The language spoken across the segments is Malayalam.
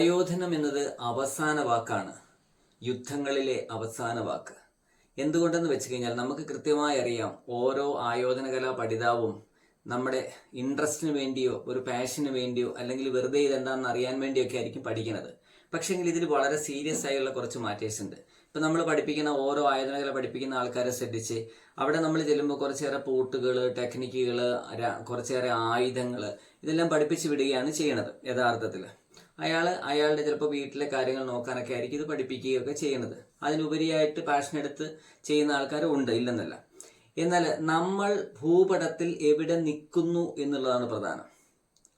ആയോധനം എന്നത് അവസാന വാക്കാണ്, യുദ്ധങ്ങളിലെ അവസാന വാക്ക്. എന്തുകൊണ്ടെന്ന് വെച്ച് കഴിഞ്ഞാൽ നമുക്ക് കൃത്യമായി അറിയാം, ഓരോ ആയോധന കലാ പഠിതാവും നമ്മുടെ ഇൻട്രസ്റ്റിന് വേണ്ടിയോ ഒരു പാഷന് വേണ്ടിയോ അല്ലെങ്കിൽ വെറുതെ ഇതെന്താണെന്ന് അറിയാൻ വേണ്ടിയൊക്കെ ആയിരിക്കും പഠിക്കുന്നത്. പക്ഷേങ്കിൽ ഇതിൽ വളരെ സീരിയസ് ആയുള്ള കുറച്ച് മാറ്റേഴ്സ് ഉണ്ട്. ഇപ്പം നമ്മൾ പഠിപ്പിക്കുന്ന ഓരോ ആയോധന കല പഠിപ്പിക്കുന്ന ആൾക്കാരെ ശ്രദ്ധിച്ച് അവിടെ നമ്മൾ ചെല്ലുമ്പോൾ കുറച്ചേറെ പൂട്ടുകൾ, ടെക്നിക്കുകൾ, കുറച്ചേറെ ആയുധങ്ങൾ ഇതെല്ലാം പഠിപ്പിച്ച് വിടുകയാണ് ചെയ്യണത്. യഥാർത്ഥത്തിൽ അയാളുടെ ചിലപ്പോൾ വീട്ടിലെ കാര്യങ്ങൾ നോക്കാനൊക്കെ ആയിരിക്കും ഇത് പഠിപ്പിക്കുകയൊക്കെ ചെയ്യുന്നത്. അതിനുപരിയായിട്ട് പാഷൻ എടുത്ത് ചെയ്യുന്ന ആൾക്കാരും ഉണ്ട്, ഇല്ലെന്നല്ല. എന്നാൽ നമ്മൾ ഭൂപടത്തിൽ എവിടെ നിൽക്കുന്നു എന്നുള്ളതാണ് പ്രധാനം.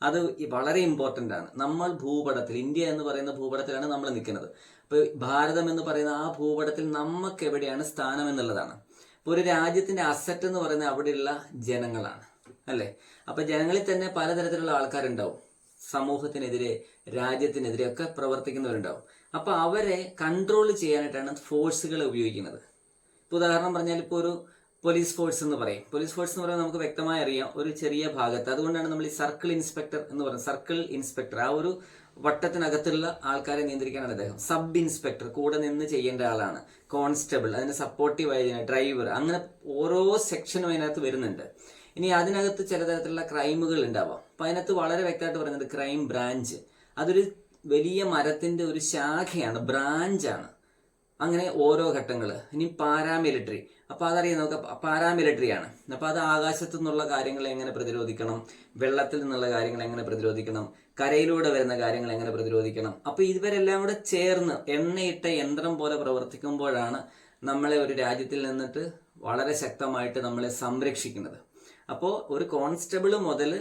അത് വളരെ ഇമ്പോർട്ടൻ്റ് ആണ്. നമ്മൾ ഭൂപടത്തിൽ, ഇന്ത്യ എന്ന് പറയുന്ന ഭൂപടത്തിലാണ് നമ്മൾ നിൽക്കുന്നത്. അപ്പോൾ ഭാരതം എന്ന് പറയുന്ന ആ ഭൂപടത്തിൽ നമുക്ക് എവിടെയാണ് സ്ഥാനം എന്നുള്ളതാണ്. ഇപ്പോൾ ഒരു രാജ്യത്തിൻ്റെ അസറ്റ് എന്ന് പറയുന്നത് അവിടെയുള്ള ജനങ്ങളാണ്, അല്ലേ? അപ്പോൾ ജനങ്ങളിൽ തന്നെ പലതരത്തിലുള്ള ആൾക്കാരുണ്ടാവും. സമൂഹത്തിനെതിരെ, രാജ്യത്തിനെതിരെ ഒക്കെ പ്രവർത്തിക്കുന്നവരുണ്ടാവും. അപ്പോൾ അവരെ കൺട്രോൾ ചെയ്യാനായിട്ടാണ് ഫോഴ്സുകളെ ഉപയോഗിക്കുന്നത്. ഇപ്പോൾ ഉദാഹരണം പറഞ്ഞാൽ, ഇപ്പോൾ ഒരു പോലീസ് ഫോഴ്സ് എന്ന് പറയും. പോലീസ് ഫോഴ്സ് എന്ന് പറയുന്നത് നമുക്ക് വ്യക്തമായി അറിയാം, ഒരു ചെറിയ ഭാഗത്ത്. അതുകൊണ്ടാണ് നമ്മൾ ഈ സർക്കിൾ ഇൻസ്പെക്ടർ എന്ന് പറയുന്നത്. സർക്കിൾ ഇൻസ്പെക്ടർ, ആ ഒരു വട്ടത്തിനകത്തുള്ള ആൾക്കാരെ നിയന്ത്രിക്കാനാണ് അദ്ദേഹം. സബ് ഇൻസ്പെക്ടർ കൂടെ നിന്ന് ചെയ്യേണ്ട ആളാണ്. കോൺസ്റ്റബിൾ, അതിന് സപ്പോർട്ടീവായി ഡ്രൈവർ, അങ്ങനെ ഓരോ സെക്ഷനും അതിനകത്ത് വരുന്നുണ്ട്. ഇനി അതിനകത്ത് ചില തരത്തിലുള്ള ക്രൈമുകൾ ഉണ്ടാവാം. അപ്പം അതിനകത്ത് വളരെ വ്യക്തമായിട്ട് പറയുന്നത് ക്രൈം ബ്രാഞ്ച്, അതൊരു വലിയ മരത്തിന്റെ ഒരു ശാഖയാണ്, ബ്രാഞ്ചാണ്. അങ്ങനെ ഓരോ ഘട്ടങ്ങൾ. ഇനി പാരാമിലിറ്ററി, അപ്പോൾ അതറിയാം നമുക്ക്, പാരാമിലിറ്ററിയാണ്. അപ്പോൾ അത് ആകാശത്തു നിന്നുള്ള കാര്യങ്ങളെ എങ്ങനെ പ്രതിരോധിക്കണം, വെള്ളത്തിൽ നിന്നുള്ള കാര്യങ്ങൾ എങ്ങനെ പ്രതിരോധിക്കണം, കരയിലൂടെ വരുന്ന കാര്യങ്ങൾ എങ്ങനെ പ്രതിരോധിക്കണം. അപ്പോൾ ഇവരെല്ലാം കൂടെ ചേർന്ന് എണ്ണയിട്ട യന്ത്രം പോലെ പ്രവർത്തിക്കുമ്പോഴാണ് നമ്മളെ ഒരു രാജ്യത്തിൽ നിന്നിട്ട് വളരെ ശക്തമായിട്ട് നമ്മളെ സംരക്ഷിക്കുന്നത്. അപ്പോൾ ഒരു കോൺസ്റ്റബിൾ മുതൽ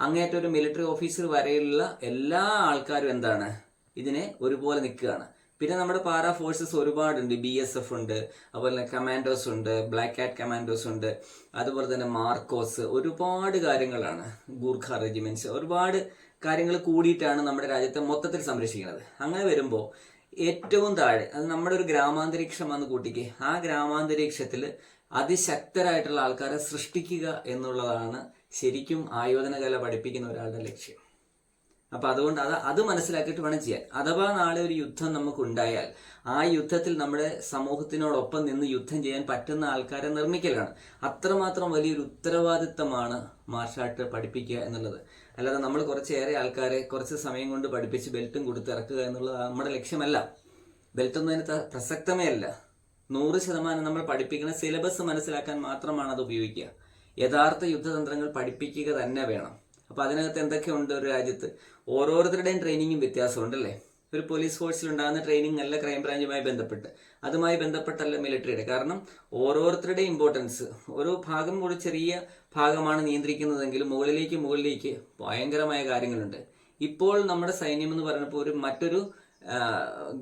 അങ്ങേറ്റ ഒരു മിലിറ്ററി ഓഫീസർ വരെയുള്ള എല്ലാ ആൾക്കാരും എന്താണ്, ഇതിനെ ഒരുപോലെ നിൽക്കുകയാണ്. പിന്നെ നമ്മുടെ പാരാ ഫോഴ്സസ് ഒരുപാടുണ്ട്. BSF ഉണ്ട്, അതുപോലെ തന്നെ കമാൻഡോസ് ഉണ്ട്, ബ്ലാക്ക് കാറ്റ് കമാൻഡോസ് ഉണ്ട്, അതുപോലെ തന്നെ മാർക്കോസ്, ഒരുപാട് കാര്യങ്ങളാണ്, ഗൂർഖ റെജിമെന്റ്സ്, ഒരുപാട് കാര്യങ്ങൾ കൂടിയിട്ടാണ് നമ്മുടെ രാജ്യത്തെ മൊത്തത്തിൽ സംരക്ഷിക്കുന്നത്. അങ്ങനെ വരുമ്പോൾ ഏറ്റവും താഴെ, അത് നമ്മുടെ ഒരു ഗ്രാമാന്തരീക്ഷം വന്ന് കൂട്ടിക്ക്, ആ ഗ്രാമാന്തരീക്ഷത്തിൽ അതിശക്തരായിട്ടുള്ള ആൾക്കാരെ സൃഷ്ടിക്കുക എന്നുള്ളതാണ് ശരിക്കും ആയോധന കല പഠിപ്പിക്കുന്ന ഒരാളുടെ ലക്ഷ്യം. അപ്പൊ അതുകൊണ്ട് അത് മനസ്സിലാക്കിയിട്ട് വേണം ചെയ്യാൻ. അഥവാ നാളെ ഒരു യുദ്ധം നമുക്ക് ഉണ്ടായാൽ ആ യുദ്ധത്തിൽ നമ്മുടെ സമൂഹത്തിനോടൊപ്പം നിന്ന് യുദ്ധം ചെയ്യാൻ പറ്റുന്ന ആൾക്കാരെ നിർമ്മിക്കലാണ്. അത്രമാത്രം വലിയൊരു ഉത്തരവാദിത്തമാണ് മാർഷൽ ആർട്ട് പഠിപ്പിക്കുക എന്നുള്ളത്. അല്ലാതെ നമ്മൾ കുറച്ചേറെ ആൾക്കാരെ കുറച്ച് സമയം കൊണ്ട് പഠിപ്പിച്ച് ബെൽറ്റും കൊടുത്ത് ഇറക്കുക എന്നുള്ളത് നമ്മുടെ ലക്ഷ്യമല്ല. ബെൽറ്റൊന്നും അതിന് പ്രസക്തമേ അല്ല. 100% നമ്മൾ പഠിപ്പിക്കുന്ന സിലബസ് മനസ്സിലാക്കാൻ മാത്രമാണ് അത് ഉപയോഗിക്കുക. യഥാർത്ഥ യുദ്ധതന്ത്രങ്ങൾ പഠിപ്പിക്കുക തന്നെ വേണം. അപ്പൊ അതിനകത്ത് എന്തൊക്കെയുണ്ട് ഒരു രാജ്യത്ത്? ഓരോരുത്തരുടെയും ട്രെയിനിങ്ങും വ്യത്യാസമുണ്ടല്ലേ. ഒരു പോലീസ് ഫോഴ്സിൽ ഉണ്ടാകുന്ന ട്രെയിനിങ് അല്ല ക്രൈം ബ്രാഞ്ചുമായി ബന്ധപ്പെട്ട്, അതുമായി ബന്ധപ്പെട്ടല്ല മിലിറ്ററിയുടെ. കാരണം ഓരോരുത്തരുടെയും ഇമ്പോർട്ടൻസ്, ഒരു ഭാഗം ഒരു ചെറിയ ഭാഗമാണ് നിയന്ത്രിക്കുന്നതെങ്കിലും മുകളിലേക്ക് ഭയങ്കരമായ കാര്യങ്ങളുണ്ട്. ഇപ്പോൾ നമ്മുടെ സൈന്യം എന്ന് പറഞ്ഞപ്പോൾ ഒരു മറ്റൊരു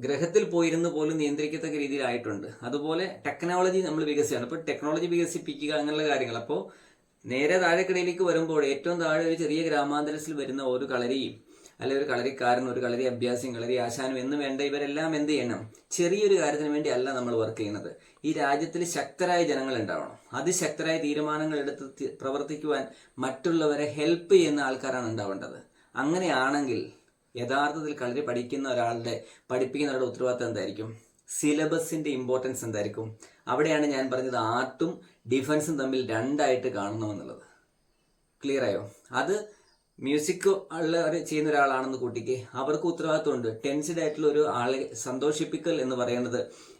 ഗ്രഹത്തിൽ പോയിരുന്ന് പോലും നിയന്ത്രിക്കത്തക്ക രീതിയിലായിട്ടുണ്ട്. അതുപോലെ ടെക്നോളജി നമ്മൾ വികസിക്കുകയാണ്. ഇപ്പോൾ ടെക്നോളജി വികസിപ്പിക്കുക അങ്ങനെയുള്ള കാര്യങ്ങൾ. അപ്പോൾ നേരെ താഴെക്കിടയിലേക്ക് വരുമ്പോൾ ഏറ്റവും താഴെ ഒരു ചെറിയ ഗ്രാമാന്തരത്തിൽ വരുന്ന ഒരു കളരിയും, അല്ലെങ്കിൽ ഒരു കളരിക്കാരനും, ഒരു കളരി അഭ്യാസിയും, കളരി ആശാനും എന്ന് വേണ്ട ഇവരെല്ലാം എന്ത് ചെയ്യണം? ചെറിയൊരു കാര്യത്തിന് വേണ്ടി അല്ല നമ്മൾ വർക്ക് ചെയ്യുന്നത്. ഈ രാജ്യത്തിൽ ശക്തരായ ജനങ്ങൾ ഉണ്ടാവണം. അതിശക്തരായ തീരുമാനങ്ങൾ എടുത്ത് പ്രവർത്തിക്കുവാൻ മറ്റുള്ളവരെ ഹെൽപ്പ് ചെയ്യുന്ന ആൾക്കാരാണ് ഉണ്ടാവേണ്ടത്. അങ്ങനെയാണെങ്കിൽ യഥാർത്ഥത്തിൽ കളരി പഠിപ്പിക്കുന്ന ഒരാളുടെ ഉത്തരവാദിത്തം എന്തായിരിക്കും? സിലബസിന്റെ ഇമ്പോർട്ടൻസ് എന്തായിരിക്കും? അവിടെയാണ് ഞാൻ പറഞ്ഞത് ആർട്ടും ഡിഫൻസും തമ്മിൽ രണ്ടായിട്ട് കാണണമെന്നുള്ളത്. ക്ലിയർ ആയോ? അത് മ്യൂസിക് ചെയ്യുന്ന ഒരാളാണെന്ന് കൂട്ടിക്ക്, അവർക്ക് ഉത്തരവാദിത്തമുണ്ട്. ടെൻസ്ഡ് ആയിട്ടുള്ള ഒരു ആളെ സന്തോഷിപ്പിക്കൽ എന്ന് പറയുന്നത്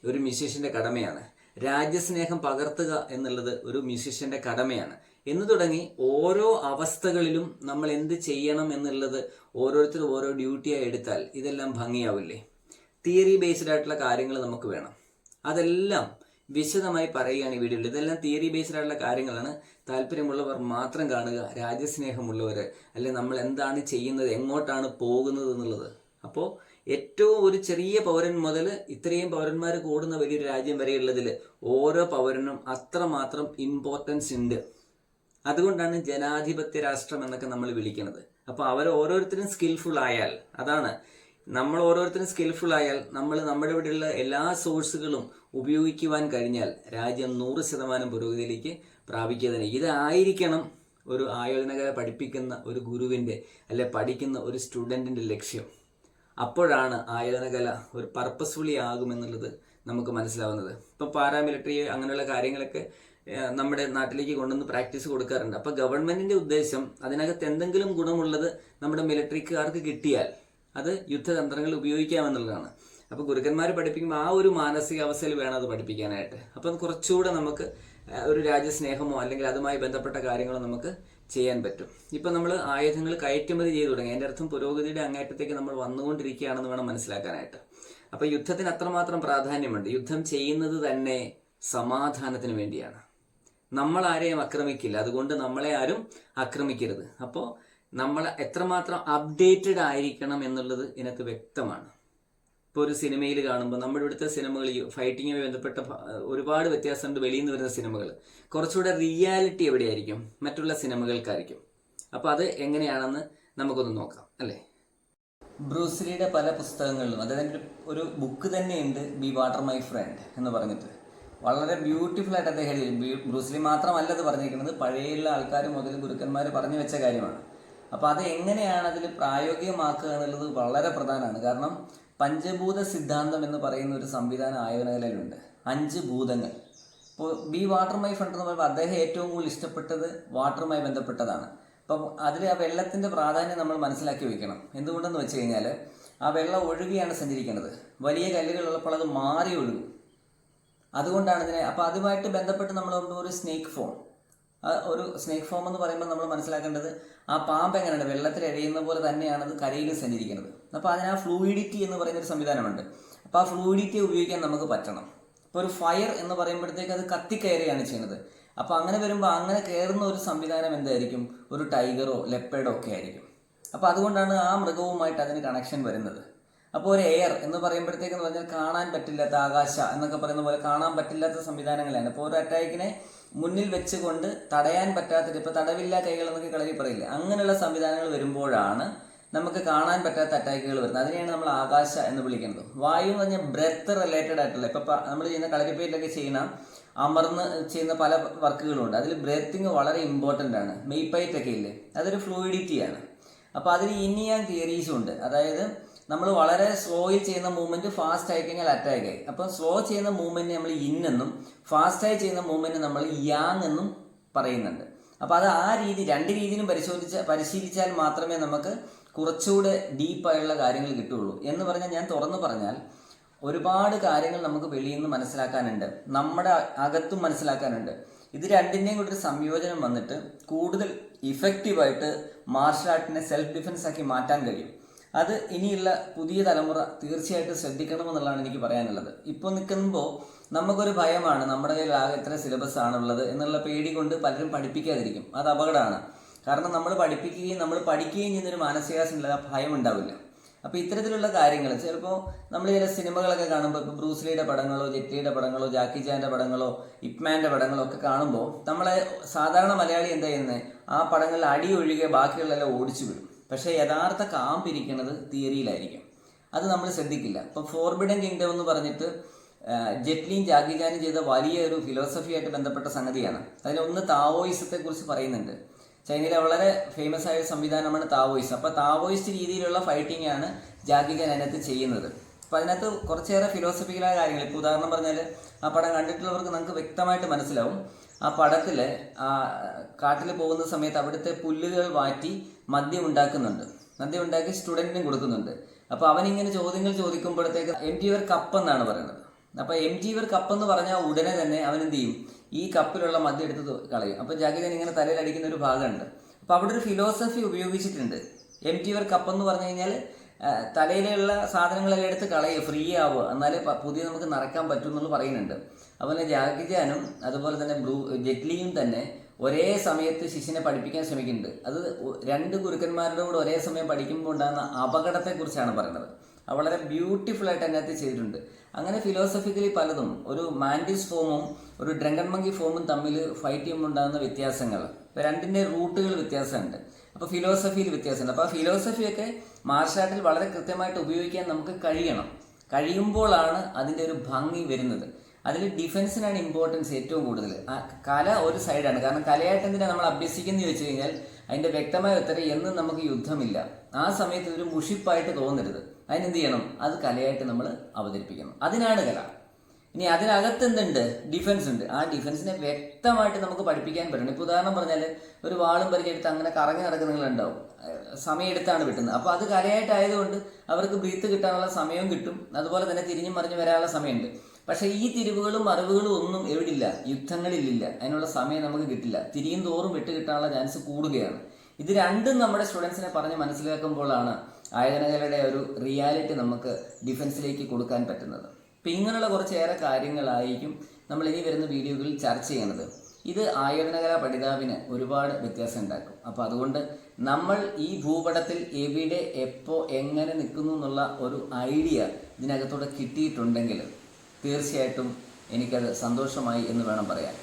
ഒരു മ്യൂസീഷ്യന്റെ കടമയാണ്. രാജ്യസ്നേഹം പകർത്തുക എന്നുള്ളത് ഒരു മ്യൂസീഷ്യന്റെ കടമയാണ്. എന്ന് തുടങ്ങി ഓരോ അവസ്ഥകളിലും നമ്മൾ എന്ത് ചെയ്യണം എന്നുള്ളത് ഓരോരുത്തരും ഓരോ ഡ്യൂട്ടിയായി എടുത്താൽ ഇതെല്ലാം ഭംഗിയാവില്ലേ? തിയറി ബേസ്ഡ് ആയിട്ടുള്ള കാര്യങ്ങൾ നമുക്ക് വേണം. അതെല്ലാം വിശദമായി പറയുകയാണ് ഈ വീഡിയോയിൽ. ഇതെല്ലാം തിയറി ബേസ്ഡ് ആയിട്ടുള്ള കാര്യങ്ങളാണ്. താല്പര്യമുള്ളവർ മാത്രം കാണുക, രാജ്യസ്നേഹമുള്ളവർ, അല്ലെങ്കിൽ നമ്മൾ എന്താണ് ചെയ്യുന്നത്, എങ്ങോട്ടാണ് പോകുന്നത് എന്നുള്ളത്. അപ്പോൾ ഏറ്റവും ഒരു ചെറിയ പൗരൻ മുതൽ ഇത്രയും പൗരന്മാർ കൂടുന്ന വലിയൊരു രാജ്യം വരെയുള്ളതിൽ ഓരോ പൗരനും അത്രമാത്രം ഇമ്പോർട്ടൻസ് ഉണ്ട്. അതുകൊണ്ടാണ് ജനാധിപത്യ രാഷ്ട്രം എന്നൊക്കെ നമ്മൾ വിളിക്കുന്നത്. അപ്പോൾ അവർ ഓരോരുത്തരും സ്കിൽഫുൾ ആയാൽ, അതാണ് നമ്മൾ ഓരോരുത്തരും സ്കിൽഫുൾ ആയാൽ, നമ്മൾ നമ്മുടെ ഇവിടെയുള്ള എല്ലാ സോഴ്സുകളും ഉപയോഗിക്കുവാൻ കഴിഞ്ഞാൽ രാജ്യം 100% പുരോഗതിയിലേക്ക് പ്രാപിക്കുക. ഇതായിരിക്കണം ഒരു ആയോധനകല പഠിപ്പിക്കുന്ന ഒരു ഗുരുവിൻ്റെ, അല്ലെ പഠിക്കുന്ന ഒരു സ്റ്റുഡൻറ്റിൻ്റെ ലക്ഷ്യം. അപ്പോഴാണ് ആയോധനകല ഒരു പർപ്പസ്ഫുള്ളി ആകുമെന്നുള്ളത് നമുക്ക് മനസ്സിലാവുന്നത്. ഇപ്പം പാരാമിലിറ്ററി അങ്ങനെയുള്ള കാര്യങ്ങളൊക്കെ നമ്മുടെ നാട്ടിലേക്ക് കൊണ്ടുവന്ന് പ്രാക്ടീസ് കൊടുക്കാറുണ്ട്. അപ്പോൾ ഗവൺമെൻറ്റിൻ്റെ ഉദ്ദേശം അതിനകത്ത് എന്തെങ്കിലും ഗുണമുള്ളത് നമ്മുടെ മിലിറ്ററിക്കാർക്ക് കിട്ടിയാൽ അത് യുദ്ധതന്ത്രങ്ങൾ ഉപയോഗിക്കാമെന്നുള്ളതാണ്. അപ്പോൾ ഗുരുക്കന്മാർ പഠിപ്പിക്കുമ്പോൾ ആ ഒരു മാനസികാവസ്ഥയിൽ വേണം അത് പഠിപ്പിക്കാനായിട്ട്. അപ്പം കുറച്ചുകൂടെ നമുക്ക് ഒരു രാജ്യസ്നേഹമോ അല്ലെങ്കിൽ അതുമായി ബന്ധപ്പെട്ട കാര്യങ്ങളോ നമുക്ക് ചെയ്യാൻ പറ്റും. ഇപ്പം നമ്മൾ ആയുധങ്ങൾ കയറ്റുമതി ചെയ്തു തുടങ്ങി. അതിൻ്റെ അർത്ഥം പുരോഗതിയുടെ അങ്ങേറ്റത്തേക്ക് നമ്മൾ വന്നുകൊണ്ടിരിക്കുകയാണെന്ന് വേണം മനസ്സിലാക്കാനായിട്ട്. അപ്പോൾ യുദ്ധത്തിന് അത്രമാത്രം പ്രാധാന്യമുണ്ട്. യുദ്ധം ചെയ്യുന്നത് തന്നെ സമാധാനത്തിന് വേണ്ടിയാണ്. നമ്മൾ ആരെയും ആക്രമിക്കില്ല, അതുകൊണ്ട് നമ്മളെ ആരും ആക്രമിക്കരുത്. അപ്പോൾ നമ്മൾ എത്രമാത്രം അപ്ഡേറ്റഡ് ആയിരിക്കണം എന്നുള്ളത് ഇതിനകത്ത് വ്യക്തമാണ്. ഇപ്പോൾ ഒരു സിനിമയിൽ കാണുമ്പോൾ നമ്മുടെ ഇവിടുത്തെ സിനിമകൾ ഫൈറ്റിങ്ങുമായി ബന്ധപ്പെട്ട ഒരുപാട് വ്യത്യാസമുണ്ട്. വെളിയിൽ നിന്ന് വരുന്ന സിനിമകൾ കുറച്ചുകൂടെ റിയാലിറ്റി എവിടെയായിരിക്കും? മറ്റുള്ള സിനിമകൾക്കായിരിക്കും. അപ്പോൾ അത് എങ്ങനെയാണെന്ന് നമുക്കൊന്ന് നോക്കാം അല്ലേ. ബ്രൂസ്ലിയുടെ പല പുസ്തകങ്ങളിലും, അതായത് ഒരു ബുക്ക് തന്നെയുണ്ട്, ബി വാട്ടർ മൈ ഫ്രണ്ട് എന്ന് പറഞ്ഞിട്ട്. വളരെ ബ്യൂട്ടിഫുൾ ആയിട്ട് അദ്ദേഹം എഴുതി. ബ്രൂസ്ലി മാത്രമല്ല അത് പറഞ്ഞിരിക്കുന്നത്, പഴയുള്ള ആൾക്കാർ മുതൽ ഗുരുക്കന്മാർ പറഞ്ഞു വെച്ച കാര്യമാണ്. അപ്പോൾ അത് എങ്ങനെയാണ് അതിൽ പ്രായോഗികമാക്കുക എന്നുള്ളത് വളരെ പ്രധാനമാണ്. കാരണം പഞ്ചഭൂത സിദ്ധാന്തം എന്ന് പറയുന്ന ഒരു സംവിധാനം ആയോധനകലയിലുണ്ട്. 5 ഭൂതങ്ങൾ. ഇപ്പോൾ ബി വാട്ടർ മൈ ഫ്രണ്ട് എന്ന് പറയുമ്പോൾ അദ്ദേഹം ഏറ്റവും കൂടുതൽ ഇഷ്ടപ്പെട്ടത് വാട്ടറുമായി ബന്ധപ്പെട്ടതാണ്. അപ്പം അതിൽ ആ വെള്ളത്തിൻ്റെ പ്രാധാന്യം നമ്മൾ മനസ്സിലാക്കി വയ്ക്കണം. എന്തുകൊണ്ടെന്ന് വെച്ച് കഴിഞ്ഞാൽ ആ വെള്ളം ഒഴുകിയാണ് സഞ്ചരിക്കേണ്ടത്. വലിയ കല്ലുകളുള്ളപ്പോൾ അത് മാറി ഒഴുകും. അതുകൊണ്ടാണ് ഇതിനെ. അപ്പോൾ അതുമായിട്ട് ബന്ധപ്പെട്ട് നമ്മൾ ഒരു സ്നേക്ക് ഫോം എന്ന് പറയുമ്പോൾ നമ്മൾ മനസ്സിലാക്കേണ്ടത് ആ പാമ്പ് എങ്ങനെയാണ് വെള്ളത്തിൽ എഴയുന്ന പോലെ തന്നെയാണ് അത് കരയിൽ സഞ്ചരിക്കുന്നത്. അപ്പോൾ അതിന് ആ ഫ്ലൂയിഡിറ്റി എന്ന് പറയുന്നൊരു സംവിധാനമുണ്ട്. അപ്പോൾ ആ ഫ്ലൂയിഡിറ്റി ഉപയോഗിക്കാൻ നമുക്ക് പറ്റണം. ഇപ്പോൾ ഒരു ഫയർ എന്ന് പറയുമ്പോഴത്തേക്ക് അത് കത്തിക്കയറുകയാണ് ചെയ്യുന്നത്. അപ്പോൾ അങ്ങനെ വരുമ്പോൾ അങ്ങനെ കയറുന്ന ഒരു സംവിധാനം എന്തായിരിക്കും? ഒരു ടൈഗറോ ലെപ്പേഡോ ഒക്കെ ആയിരിക്കും. അപ്പോൾ അതുകൊണ്ടാണ് ആ മൃഗവുമായിട്ട് അതിന് കണക്ഷൻ വരുന്നത്. അപ്പോൾ ഒരു എയർ എന്ന് പറയുമ്പോഴത്തേക്കെന്ന് പറഞ്ഞാൽ കാണാൻ പറ്റില്ലാത്ത, ആകാശ എന്നൊക്കെ പറയുന്ന പോലെ കാണാൻ പറ്റില്ലാത്ത സംവിധാനങ്ങളാണ്. അപ്പോൾ ഒരു അറ്റാക്കിനെ മുന്നിൽ വെച്ചുകൊണ്ട് തടയാൻ പറ്റാത്തത്, ഇപ്പോൾ തടവില്ല കൈകൾ എന്നൊക്കെ കളരി പറയില്ല, അങ്ങനെയുള്ള സംവിധാനങ്ങൾ വരുമ്പോഴാണ് നമുക്ക് കാണാൻ പറ്റാത്ത അറ്റാക്കുകൾ വരുന്നത്. അതിനെയാണ് നമ്മൾ ആകാശ എന്ന് വിളിക്കുന്നത്. വായു എന്ന് പറഞ്ഞാൽ ബ്രെത്ത് റിലേറ്റഡ് ആയിട്ടുള്ള, ഇപ്പോൾ നമ്മൾ ചെയ്യുന്ന കളരിപ്പേരിലൊക്കെ ചെയ്യുന്ന അമർന്ന് ചെയ്യുന്ന പല വർക്കുകളുണ്ട്. അതിൽ ബ്രെത്തിങ് വളരെ ഇമ്പോർട്ടൻ്റ് ആണ്. മെയ്പൈറ്റൊക്കെ ഇല്ലേ, അതൊരു ഫ്ലൂയിഡിറ്റിയാണ്. അപ്പോൾ അതിൽ ഇനിയാൻ തിയറീസും ഉണ്ട്. അതായത് നമ്മൾ വളരെ സ്ലോയിൽ ചെയ്യുന്ന മൂവ്മെൻറ്റ് ഫാസ്റ്റ് ആയി കഴിഞ്ഞാൽ അറ്റാക്ക് ആയി. അപ്പം സ്ലോ ചെയ്യുന്ന മൂവ്മെൻറ്റ് നമ്മൾ ഇൻ എന്നും ഫാസ്റ്റായി ചെയ്യുന്ന മൂവ്മെൻറ്റ് നമ്മൾ യാങ് എന്നും പറയുന്നുണ്ട്. അപ്പോൾ അത് ആ രീതി 2 രീതിയിലും പരിശീലിച്ചാൽ മാത്രമേ നമുക്ക് കുറച്ചുകൂടെ ഡീപ്പായുള്ള കാര്യങ്ങൾ കിട്ടുകയുള്ളൂ. എന്ന് പറഞ്ഞാൽ ഞാൻ തുറന്നു പറഞ്ഞാൽ ഒരുപാട് കാര്യങ്ങൾ നമുക്ക് വെളിയിൽ നിന്ന് മനസ്സിലാക്കാനുണ്ട്, നമ്മുടെ അകത്തും മനസ്സിലാക്കാനുണ്ട്. ഇത് രണ്ടിൻ്റെയും കൂടി ഒരു സംയോജനം വന്നിട്ട് കൂടുതൽ ഇഫക്റ്റീവായിട്ട് മാർഷൽ ആർട്ടിനെ സെൽഫ് ഡിഫെൻസ് ആക്കി മാറ്റാൻ കഴിയും. അത് ഇനിയുള്ള പുതിയ തലമുറ തീർച്ചയായിട്ടും ശ്രദ്ധിക്കണമെന്നുള്ളതാണ് എനിക്ക് പറയാനുള്ളത്. ഇപ്പോൾ നിൽക്കുമ്പോൾ നമുക്കൊരു ഭയമാണ്, നമ്മുടെ കയ്യിൽ ആകെ എത്ര സിലബസ് ആണുള്ളത് എന്നുള്ള പേടി കൊണ്ട് പലരും പഠിപ്പിക്കാതിരിക്കും. അത് അപകടമാണ്. കാരണം നമ്മൾ പഠിപ്പിക്കുകയും നമ്മൾ പഠിക്കുകയും ചെയ്യുന്നൊരു മാനസികാവസ്ഥ ഭയം ഉണ്ടാവില്ല. അപ്പോൾ ഇത്തരത്തിലുള്ള കാര്യങ്ങൾ ചിലപ്പോൾ നമ്മൾ ചില സിനിമകളൊക്കെ കാണുമ്പോൾ, ഇപ്പോൾ ബ്രൂസ്ലിയുടെ പടങ്ങളോ ജെറ്റ്ലിയുടെ പടങ്ങളോ ജാക്കി ചാൻ്റെ പടങ്ങളോ ഇപ്മാൻ്റെ പടങ്ങളോ ഒക്കെ കാണുമ്പോൾ നമ്മളെ സാധാരണ മലയാളി എന്താ ചെയ്യുന്നത്? ആ പടങ്ങളിൽ അടി ഒഴികെ ബാക്കിയുള്ളതെല്ലാം ഓടിച്ചു വിടും. പക്ഷേ യഥാർത്ഥ കാമ്പിരിക്കുന്നത് തിയറിയിലായിരിക്കും. അത് നമ്മൾ ശ്രദ്ധിക്കില്ല. ഇപ്പോൾ ഫോർബിഡൻ കിങ്ഡം എന്ന് പറഞ്ഞിട്ട് ജെറ്റ്ലിയും ജാക്കി ചാനും ചെയ്ത വലിയൊരു ഫിലോസഫിയായിട്ട് ബന്ധപ്പെട്ട സംഗതിയാണ്. അതിലൊന്ന് താവോയിസത്തെ കുറിച്ച് പറയുന്നുണ്ട്. ചൈനയിലെ വളരെ ഫേമസ് ആയ സംവിധാനമാണ് താവോയിസം. അപ്പോൾ താവോയിസ്റ്റ് രീതിയിലുള്ള ഫൈറ്റിംഗ് ആണ് ജാക്കി ചാൻ അതിനകത്ത് ചെയ്യുന്നത്. അപ്പോൾ അതിനകത്ത് കുറച്ചേറെ ഫിലോസഫിക്കലായ കാര്യങ്ങൾ, ഇപ്പോൾ ഉദാഹരണം പറഞ്ഞാൽ ആ പടം കണ്ടിട്ടുള്ളവർക്ക് നമുക്ക് വ്യക്തമായിട്ട് മനസ്സിലാവും. ആ പടത്തിൽ ആ കാട്ടിൽ പോകുന്ന സമയത്ത് അവിടുത്തെ പുല്ലുകൾ വാറ്റി മദ്യം ഉണ്ടാക്കുന്നുണ്ട്. മദ്യം ഉണ്ടാക്കി സ്റ്റുഡൻറ്റിനും കൊടുക്കുന്നുണ്ട്. അപ്പോൾ അവനിങ്ങനെ ചോദ്യങ്ങൾ ചോദിക്കുമ്പോഴത്തേക്ക് എംജിവർ കപ്പ് എന്നാണ് പറയുന്നത്. അപ്പോൾ എംജിവർ കപ്പ് എന്ന് പറഞ്ഞാൽ ഉടനെ തന്നെ അവൻ എന്ത് ചെയ്യും? ഈ കപ്പിലുള്ള മദ്യം എടുത്ത് കളയും. അപ്പോൾ ജാക്കി ചാൻ ഇങ്ങനെ തലയിൽ അടിക്കുന്ന ഒരു ഭാഗമുണ്ട്. അപ്പോൾ അവിടെ ഒരു ഫിലോസഫി ഉപയോഗിച്ചിട്ടുണ്ട്. എംജിവർ കപ്പ് എന്ന് പറഞ്ഞു കഴിഞ്ഞാൽ തലയിലുള്ള സാധനങ്ങളെല്ലാം എടുത്ത് കളയുക, ഫ്രീ ആവുക, എന്നാലേ പുതിയ നമുക്ക് നിറയ്ക്കാൻ പറ്റും എന്നുള്ളത് പറയുന്നുണ്ട്. അതുപോലെ ജാക്കി ചാനും അതുപോലെ തന്നെ ജെറ്റ്ലിയും തന്നെ ഒരേ സമയത്ത് ശിഷ്യനെ പഠിപ്പിക്കാൻ ശ്രമിക്കുന്നുണ്ട്. അത് 2 ഗുരുക്കന്മാരുടെ കൂടെ ഒരേ സമയം പഠിക്കുമ്പോൾ ഉണ്ടാകുന്ന അപകടത്തെക്കുറിച്ചാണ് പറയുന്നത്. അത് വളരെ ബ്യൂട്ടിഫുൾ ആയിട്ട് അതിനകത്ത് ചെയ്തിട്ടുണ്ട്. അങ്ങനെ ഫിലോസഫിക്കലി പലതും, ഒരു മാൻഡിസ് ഫോമും ഒരു ഡ്രങ്കൺ മങ്കി ഫോമും തമ്മിൽ ഫൈറ്റ് ചെയ്യുമ്പോൾ ഉണ്ടാകുന്ന വ്യത്യാസങ്ങൾ, രണ്ടിൻ്റെ റൂട്ടുകൾ വ്യത്യാസമുണ്ട്. അപ്പോൾ ഫിലോസഫിയിൽ വ്യത്യാസമുണ്ട്. അപ്പോൾ ആ ഫിലോസഫിയൊക്കെ മാർഷൽ ആർട്ടിൽ വളരെ കൃത്യമായിട്ട് ഉപയോഗിക്കാൻ നമുക്ക് കഴിയുമ്പോഴാണ് അതിൻ്റെ ഒരു ഭംഗി വരുന്നത്. അതിൽ ഡിഫൻസിനാണ് ഇമ്പോർട്ടൻസ് ഏറ്റവും കൂടുതൽ. കല ഒരു സൈഡാണ്. കാരണം കലയായിട്ട് എന്തിനാണ് നമ്മൾ അഭ്യസിക്കുന്നത് ചോദിച്ചു കഴിഞ്ഞാൽ അതിൻ്റെ വ്യക്തമായ ഉത്തരം എന്നും നമുക്ക് യുദ്ധമില്ല. ആ സമയത്ത് ഒരു മുഷിപ്പായിട്ട് തോന്നരുത്. അതിനെന്ത് ചെയ്യണം? അത് കലയായിട്ട് നമ്മൾ അവതരിപ്പിക്കണം. അതിനാണ് കല. ഇനി അതിനകത്ത് എന്തുണ്ട്? ഡിഫൻസ് ഉണ്ട്. ആ ഡിഫൻസിനെ വ്യക്തമായിട്ട് നമുക്ക് പഠിപ്പിക്കാൻ പറ്റണം. ഇപ്പോൾ ഉദാഹരണം പറഞ്ഞാൽ ഒരു വാളും പരിചയെടുത്ത് അങ്ങനെ കറങ്ങി നടക്കുന്നവരുണ്ടാവും, സമയം എടുത്താണ് കിട്ടുന്നത്. അപ്പോൾ അത് കലയായിട്ടായതുകൊണ്ട് അവർക്ക് ബ്രീത്ത് കിട്ടാനുള്ള സമയവും കിട്ടും, അതുപോലെ തന്നെ തിരിഞ്ഞും മറിഞ്ഞു വരാനുള്ള സമയമുണ്ട്. പക്ഷേ ഈ തിരിവുകളും മറിവുകളും ഒന്നും എവിടില്ല, യുദ്ധങ്ങളിലില്ല. അതിനുള്ള സമയം നമുക്ക് കിട്ടില്ല. തിരിയും തോറും വിട്ട് കിട്ടാനുള്ള ചാൻസ് കൂടുകയാണ്. ഇത് രണ്ടും നമ്മുടെ സ്റ്റുഡൻസിനെ പറഞ്ഞ് മനസ്സിലാക്കുമ്പോഴാണ് ആയോധനകലയുടെ ഒരു റിയാലിറ്റി നമുക്ക് ഡിഫൻസിലേക്ക് കൊടുക്കാൻ പറ്റുന്നത്. അപ്പം ഇങ്ങനെയുള്ള കുറച്ചേറെ കാര്യങ്ങളായിരിക്കും നമ്മൾ ഇനി വരുന്ന വീഡിയോകളിൽ ചർച്ച ചെയ്യുന്നത്. ഇത് ആയോധനകലാ പഠിതാവിന് ഒരുപാട് വ്യത്യാസം ഉണ്ടാക്കും. അപ്പോൾ അതുകൊണ്ട് നമ്മൾ ഈ ഭൂപടത്തിൽ എവിടെ എപ്പോൾ എങ്ങനെ നിൽക്കുന്നു എന്നുള്ള ഒരു ഐഡിയ ഇതിനകത്തൂടെ കിട്ടിയിട്ടുണ്ടെങ്കിൽ തീർച്ചയായിട്ടും എനിക്കത് സന്തോഷമായി എന്ന് വേണം പറയാൻ.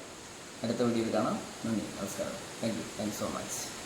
അടുത്ത വീഡിയോയിൽ കാണാം. നന്ദി, നമസ്കാരം. Thank you so much.